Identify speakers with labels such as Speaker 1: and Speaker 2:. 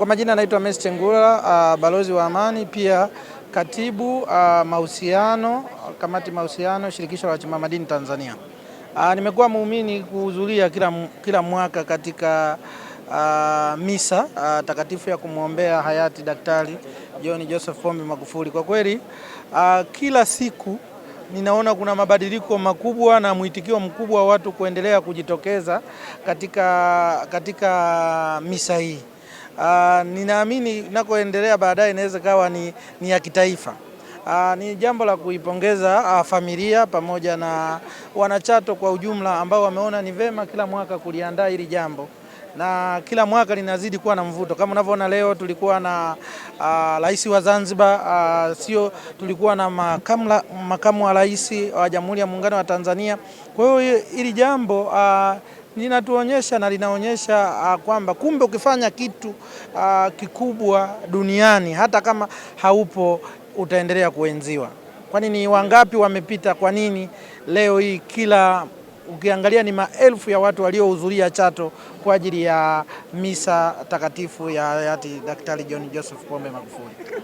Speaker 1: Kwa majina naitwa Messi Chengula, balozi wa amani, pia katibu mahusiano, kamati mahusiano, shirikisho la wachimba madini Tanzania. Nimekuwa muumini kuhudhuria kila mwaka katika misa takatifu ya kumwombea hayati Daktari John Joseph Pombe Magufuli. Kwa kweli kila siku ninaona kuna mabadiliko makubwa na mwitikio mkubwa wa watu kuendelea kujitokeza katika misa hii. Ninaamini nakoendelea baadaye inaweza kawa ni ya kitaifa. Ni jambo la kuipongeza familia pamoja na wanachato kwa ujumla ambao wameona ni vema kila mwaka kuliandaa hili jambo, na kila mwaka linazidi kuwa na mvuto. Kama unavyoona leo tulikuwa na rais wa Zanzibar, tulikuwa na makamu wa rais wa Jamhuri ya Muungano wa Tanzania. Kwa hiyo hili jambo linatuonyesha na linaonyesha kwamba kumbe ukifanya kitu kikubwa duniani, hata kama haupo, utaendelea kuenziwa. Kwani ni wangapi wamepita? Kwa nini leo hii ukiangalia ni maelfu ya watu waliohudhuria Chato kwa ajili ya misa takatifu ya hayati Daktari John Joseph Pombe Magufuli.